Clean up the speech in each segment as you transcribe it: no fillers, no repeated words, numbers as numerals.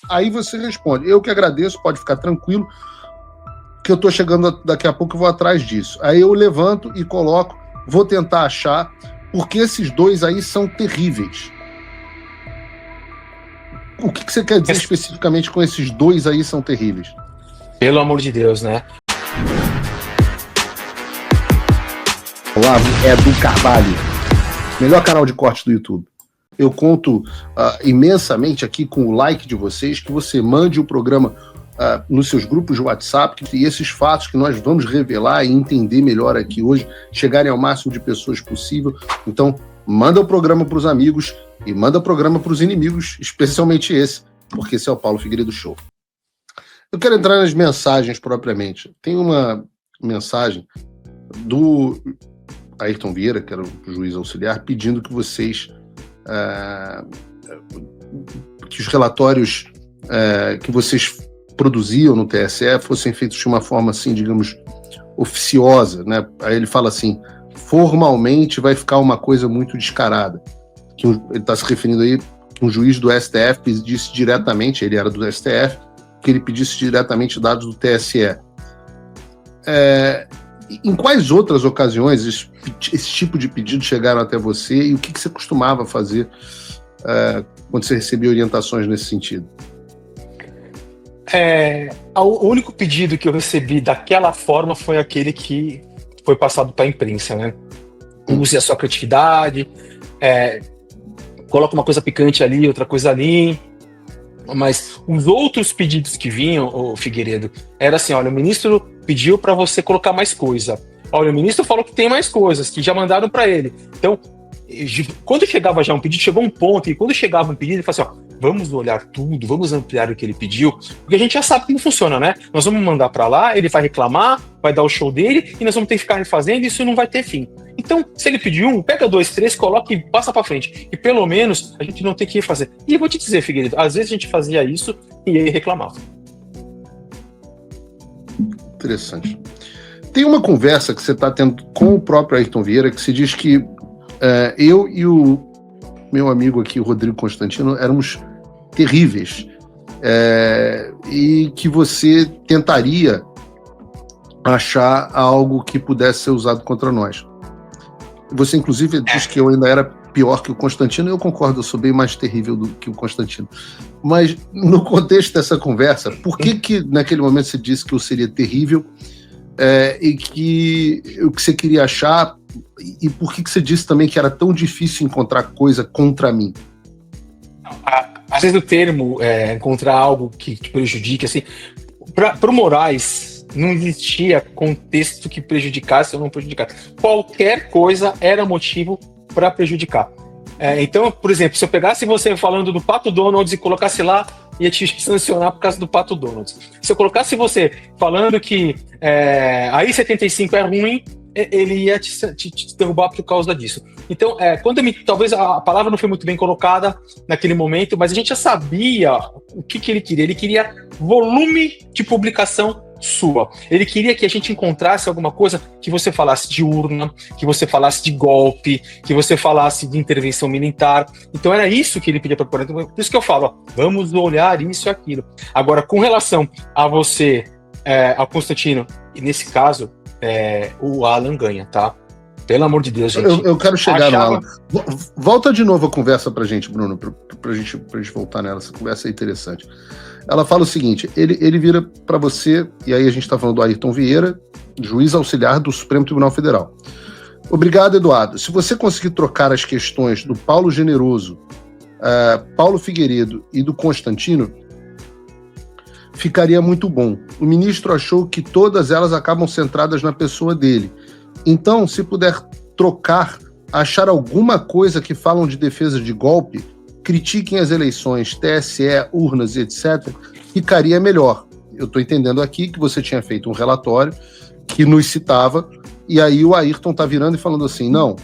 Aí você responde, eu que agradeço, pode ficar tranquilo, que eu estou chegando daqui a pouco, eu vou atrás disso. Aí eu levanto e coloco, vou tentar achar, porque esses dois aí são terríveis. O que você quer dizer especificamente com esses dois aí são terríveis? Pelo amor de Deus, né? Olá, é do Carvalho, melhor canal de corte do YouTube. Eu conto imensamente aqui com o like de vocês, que você mande o programa nos seus grupos de WhatsApp, e esses fatos que nós vamos revelar e entender melhor aqui hoje, chegarem ao máximo de pessoas possível. Então, manda o programa para os amigos e manda o programa para os inimigos, especialmente esse, porque esse é o Paulo Figueiredo Show. Eu quero entrar nas mensagens propriamente. Tem uma mensagem do Ayrton Vieira, que era o juiz auxiliar, pedindo que vocês que os relatórios que vocês produziam no TSE fossem feitos de uma forma assim, digamos, oficiosa, né? Aí ele fala assim, formalmente vai ficar uma coisa muito descarada. Que ele está se referindo aí que um juiz do STF pedisse diretamente, ele era do STF, que ele pedisse diretamente dados do TSE. Em quais outras ocasiões esse tipo de pedido chegaram até você e o que você costumava fazer quando você recebia orientações nesse sentido? O único pedido que eu recebi daquela forma foi aquele que foi passado para a imprensa, né? Use a sua criatividade, coloca uma coisa picante ali, outra coisa ali. Mas os outros pedidos que vinham, o Figueiredo, era assim, olha, o ministro pediu para você colocar mais coisa. Olha, o ministro falou que tem mais coisas, que já mandaram para ele. Então, quando chegava já um pedido, chegou um ponto, e quando chegava um pedido, ele falava assim, ó, vamos olhar tudo, vamos ampliar o que ele pediu, porque a gente já sabe como funciona, né? Nós vamos mandar para lá, ele vai reclamar, vai dar o show dele, e nós vamos ter que ficar refazendo, e isso não vai ter fim. Então, se ele pediu um, pega 2, 3, coloca e passa para frente. E pelo menos a gente não tem que refazer. E eu vou te dizer, Figueiredo, às vezes a gente fazia isso e ele reclamava. Interessante. Tem uma conversa que você está tendo com o próprio Ayrton Vieira, que se diz que eu e o meu amigo aqui, o Rodrigo Constantino, éramos terríveis, e que você tentaria achar algo que pudesse ser usado contra nós. Você, inclusive, diz que eu ainda era pior que o Constantino, e eu concordo, eu sou bem mais terrível do que o Constantino. Mas, no contexto dessa conversa, por que naquele momento você disse que eu seria terrível, e que o que você queria achar, e por que você disse também que era tão difícil encontrar coisa contra mim? Às vezes o termo encontrar algo que te prejudique, assim, para o Moraes não existia contexto que prejudicasse ou não prejudicasse. Qualquer coisa era motivo para prejudicar. Então, por exemplo, se eu pegasse você falando do Pato Donald e colocasse lá, ia te sancionar por causa do Pato Donald. Se eu colocasse você falando que a I-75 é ruim, ele ia te derrubar por causa disso. Então, talvez a palavra não foi muito bem colocada naquele momento, mas a gente já sabia o que ele queria. Ele queria volume de publicação sua. Ele queria que a gente encontrasse alguma coisa que você falasse de urna, que você falasse de golpe, que você falasse de intervenção militar. Então era isso que ele pedia para procurar. Por isso que eu falo, vamos olhar isso e aquilo. Agora, com relação a você, ao Constantino, e nesse caso, o Alan ganha, tá? Pelo amor de Deus, gente. Eu quero chegar no Alan. Volta de novo a conversa pra gente, Bruno, pra gente voltar nela. Essa conversa é interessante. Ela fala o seguinte, ele vira para você, e aí a gente está falando do Ayrton Vieira, juiz auxiliar do Supremo Tribunal Federal. Obrigado, Eduardo. Se você conseguir trocar as questões do Paulo Generoso, Paulo Figueiredo e do Constantino, ficaria muito bom. O ministro achou que todas elas acabam centradas na pessoa dele. Então, se puder trocar, achar alguma coisa que falam de defesa de golpe, critiquem as eleições, TSE, urnas e etc., ficaria melhor. Eu estou entendendo aqui que você tinha feito um relatório que nos citava, e aí o Ayrton está virando e falando assim, não,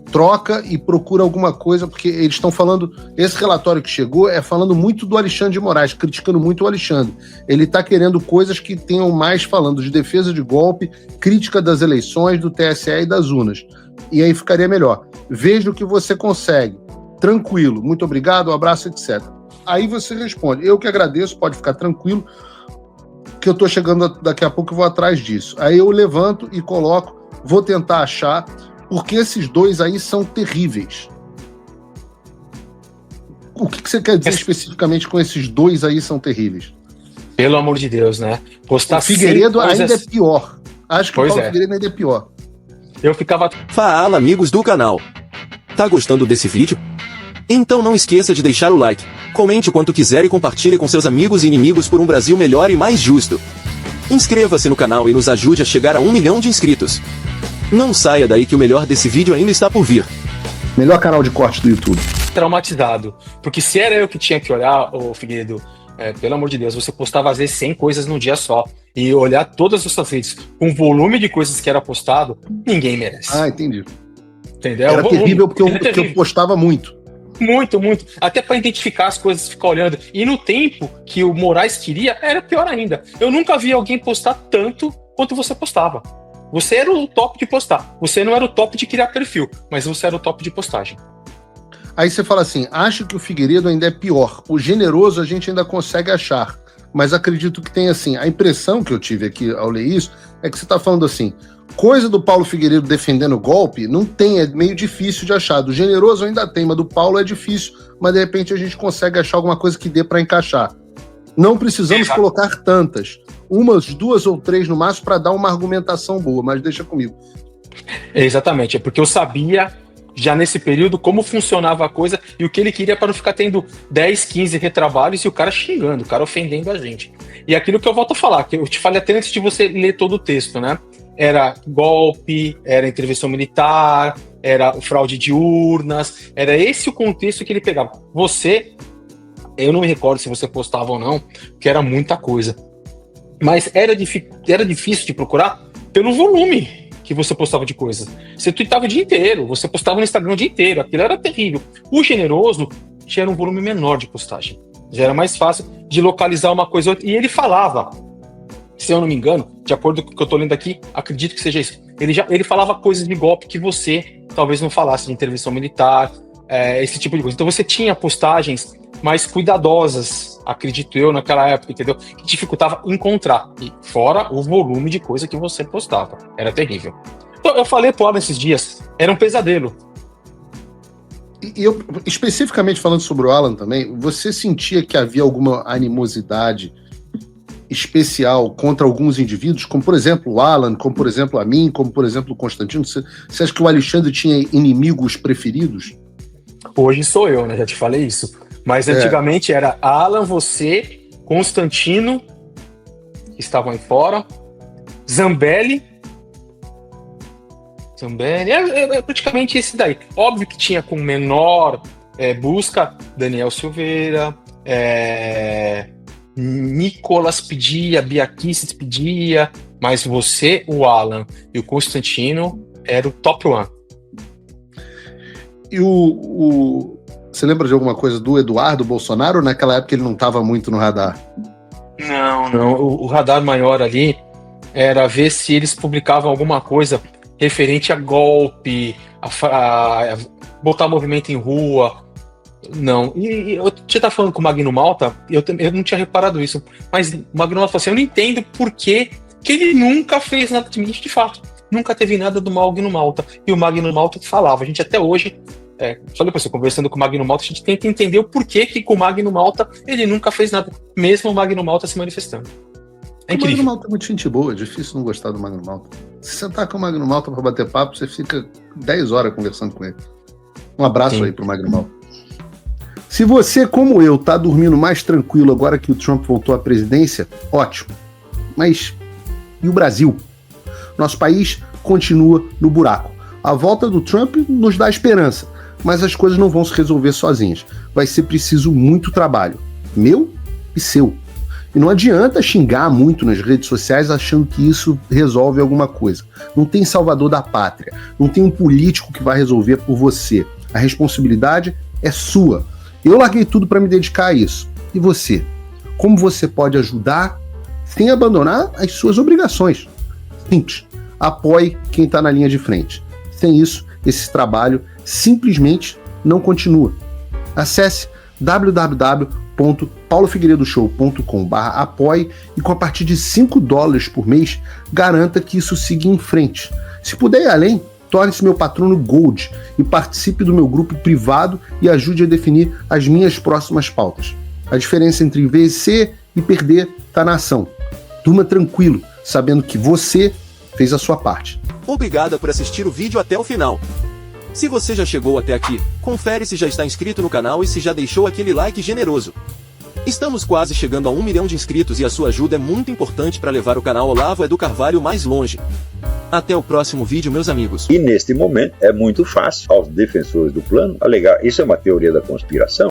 troca e procura alguma coisa, porque eles estão falando, esse relatório que chegou falando muito do Alexandre de Moraes, criticando muito o Alexandre. Ele está querendo coisas que tenham mais falando de defesa de golpe, crítica das eleições, do TSE e das urnas. E aí ficaria melhor. Veja o que você consegue. Tranquilo, muito obrigado, um abraço, etc. Aí você responde, eu que agradeço, pode ficar tranquilo, que eu tô chegando daqui a pouco, eu vou atrás disso. Aí eu levanto e coloco, vou tentar achar, porque esses dois aí são terríveis. O que você quer dizer especificamente com esses dois aí são terríveis? Pelo amor de Deus, né? Postar o Figueiredo ainda é pior. Acho que pois o Paulo Figueiredo ainda é pior. Eu ficava... Fala, amigos do canal. Tá gostando desse vídeo? Então não esqueça de deixar o like, comente o quanto quiser e compartilhe com seus amigos e inimigos por um Brasil melhor e mais justo. Inscreva-se no canal e nos ajude a chegar a 1 milhão de inscritos. Não saia daí que o melhor desse vídeo ainda está por vir. Melhor canal de corte do YouTube. Traumatizado. Porque se era eu que tinha que olhar, ô Figueiredo, pelo amor de Deus, você postava às vezes 100 coisas num dia só. E olhar todas as suas redes com o volume de coisas que era postado, ninguém merece. Ah, entendi. Entendeu? Era terrível porque eu postava muito. Muito, muito. Até para identificar as coisas, ficar olhando. E no tempo que o Moraes queria, era pior ainda. Eu nunca vi alguém postar tanto quanto você postava. Você era o top de postar. Você não era o top de criar perfil, mas você era o top de postagem. Aí você fala assim, acho que o Figueiredo ainda é pior. O generoso a gente ainda consegue achar. Mas acredito que tem assim, a impressão que eu tive aqui ao ler isso, é que você está falando assim, coisa do Paulo Figueiredo defendendo o golpe, não tem, é meio difícil de achar. Do generoso ainda tem, mas do Paulo é difícil, mas de repente a gente consegue achar alguma coisa que dê para encaixar. Não precisamos colocar tantas. Umas, 2 ou 3 no máximo para dar uma argumentação boa, mas deixa comigo. Exatamente, é porque eu sabia já nesse período como funcionava a coisa e o que ele queria para não ficar tendo 10, 15 retrabalhos e o cara xingando, o cara ofendendo a gente. E aquilo que eu volto a falar, que eu te falei até antes de você ler todo o texto, né? Era golpe, era intervenção militar, era fraude de urnas, era esse o contexto que ele pegava. Você, eu não me recordo se você postava ou não, porque era muita coisa. Mas era difícil de procurar pelo volume que você postava de coisas. Você tweetava o dia inteiro, você postava no Instagram o dia inteiro, aquilo era terrível. O generoso já era um volume menor de postagem. Já era mais fácil de localizar uma coisa ou outra. E ele falava, se eu não me engano, de acordo com o que eu tô lendo aqui, acredito que seja isso. Ele falava coisas de golpe que você talvez não falasse, de intervenção militar, esse tipo de coisa. Então você tinha postagens mais cuidadosas, acredito eu, naquela época, entendeu? Que dificultava encontrar. E fora o volume de coisa que você postava. Era terrível. Então, eu falei pro Alan esses dias, era um pesadelo. E eu, especificamente falando sobre o Alan também, você sentia que havia alguma animosidade especial contra alguns indivíduos, como por exemplo o Alan, como por exemplo a mim, como por exemplo o Constantino? Você acha que o Alexandre tinha inimigos preferidos? Hoje sou eu, né? Já te falei isso. Mas antigamente era Alan, você, Constantino, que estavam aí fora, Zambelli, é praticamente esse daí. Óbvio que tinha com menor busca, Daniel Silveira, Nicolas pedia, Biaquices pedia, mas você, o Alan e o Constantino era o top one. E você lembra de alguma coisa do Eduardo Bolsonaro? Naquela época ele não estava muito no radar. Não. O radar maior ali era ver se eles publicavam alguma coisa referente a golpe, a botar movimento em rua. Não. E você tá falando com o Magno Malta, eu não tinha reparado isso, mas o Magno Malta falou assim, eu não entendo por que ele nunca fez nada de mim, de fato. Nunca teve nada do Magno Malta. E o Magno Malta que falava, a gente até hoje... falei pra você, conversando com o Magno Malta, a gente tenta entender o porquê que com o Magno Malta ele nunca fez nada, mesmo o Magno Malta se manifestando. É incrível. O Magno Malta é muito gente boa, é difícil não gostar do Magno Malta. Se sentar com o Magno Malta pra bater papo, você fica 10 horas conversando com ele. Um abraço aí pro Magno Malta. Se você, como eu, tá dormindo mais tranquilo agora que o Trump voltou à presidência, ótimo. Mas e o Brasil? Nosso país continua no buraco. A volta do Trump nos dá esperança, mas as coisas não vão se resolver sozinhas. Vai ser preciso muito trabalho, meu e seu. E não adianta xingar muito nas redes sociais achando que isso resolve alguma coisa. Não tem salvador da pátria, não tem um político que vai resolver por você. A responsabilidade é sua. Eu larguei tudo para me dedicar a isso. E você? Como você pode ajudar sem abandonar as suas obrigações? Simples. Apoie quem está na linha de frente. Sem isso, esse trabalho simplesmente não continua. Acesse www.apoia.se www.paulofigueiredoshow.com/apoie e com a partir de $5 por mês, garanta que isso siga em frente. Se puder ir além, torne-se meu patrono Gold e participe do meu grupo privado e ajude a definir as minhas próximas pautas. A diferença entre vencer e perder está na ação. Durma tranquilo, sabendo que você fez a sua parte. Obrigada por assistir o vídeo até o final. Se você já chegou até aqui, confere se já está inscrito no canal e se já deixou aquele like generoso. Estamos quase chegando a 1 milhão de inscritos e a sua ajuda é muito importante para levar o canal Olavo do Carvalho mais longe. Até o próximo vídeo, meus amigos. E neste momento é muito fácil aos defensores do plano alegar isso é uma teoria da conspiração.